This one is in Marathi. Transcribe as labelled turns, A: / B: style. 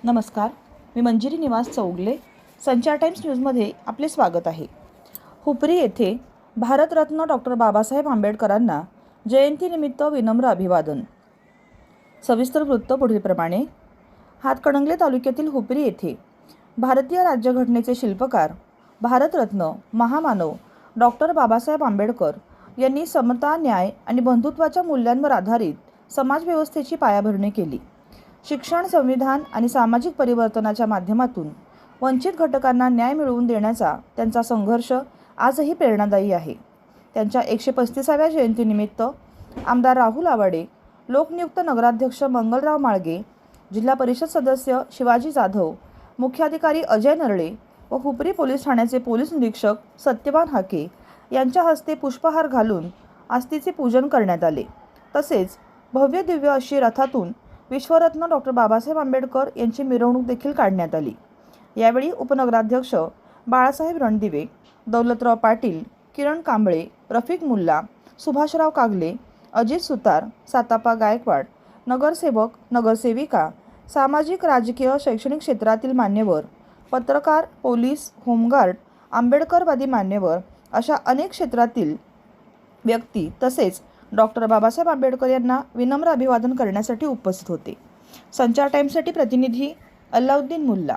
A: नमस्कार, मी मंजिरी निवास चौगले. संचार टाइम्स न्यूजमध्ये आपले स्वागत आहे. हुपरी येथे भारतरत्न डॉक्टर बाबासाहेब आंबेडकरांना जयंतीनिमित्त विनम्र अभिवादन. सविस्तर वृत्त पुढीलप्रमाणे. हातकणंगले तालुक्यातील हुपरी येथे भारतीय राज्यघटनेचे शिल्पकार, भारतरत्न महामानव डॉक्टर बाबासाहेब आंबेडकर यांनी समता, न्याय आणि बंधुत्वाच्या मूल्यांवर आधारित समाजव्यवस्थेची पायाभरणी केली. शिक्षण, संविधान आणि सामाजिक परिवर्तनाच्या माध्यमातून वंचित घटकांना न्याय मिळवून देण्याचा त्यांचा संघर्ष आजही प्रेरणादायी आहे. त्यांच्या 135व्या जयंतीनिमित्त आमदार राहुल आवाडे, लोकनियुक्त नगराध्यक्ष मंगलराव माळगे, जिल्हा परिषद सदस्य शिवाजी जाधव, मुख्याधिकारी अजय नरळे व हुपरी पोलीस ठाण्याचे पोलीस निरीक्षक सत्यवान हाके यांच्या हस्ते पुष्पहार घालून आस्थीचे पूजन करण्यात आले. तसेच भव्य दिव्य अशी रथातून विश्वरत्न डॉक्टर बाबासाहेब आंबेडकर यांची मिरवणूक देखील काढण्यात आली. यावेळी उपनगराध्यक्ष बाळासाहेब रणदिवे, दौलतराव पाटील, किरण कांबळे, रफिक मुल्ला, सुभाषराव कागले, अजित सुतार, सातापा गायकवाड, नगरसेवक, नगरसेविका, सामाजिक, राजकीय, शैक्षणिक क्षेत्रातील मान्यवर, पत्रकार, पोलीस, होमगार्ड, आंबेडकरवादी मान्यवर अशा अनेक क्षेत्रातील व्यक्ती तसेच डॉक्टर बाबासाहेब आंबेडकर यांना विनम्र अभिवादन करण्यासाठी उपस्थित होते. संचार टाइम्ससाठी प्रतिनिधी अल्लाउद्दीन मुल्ला.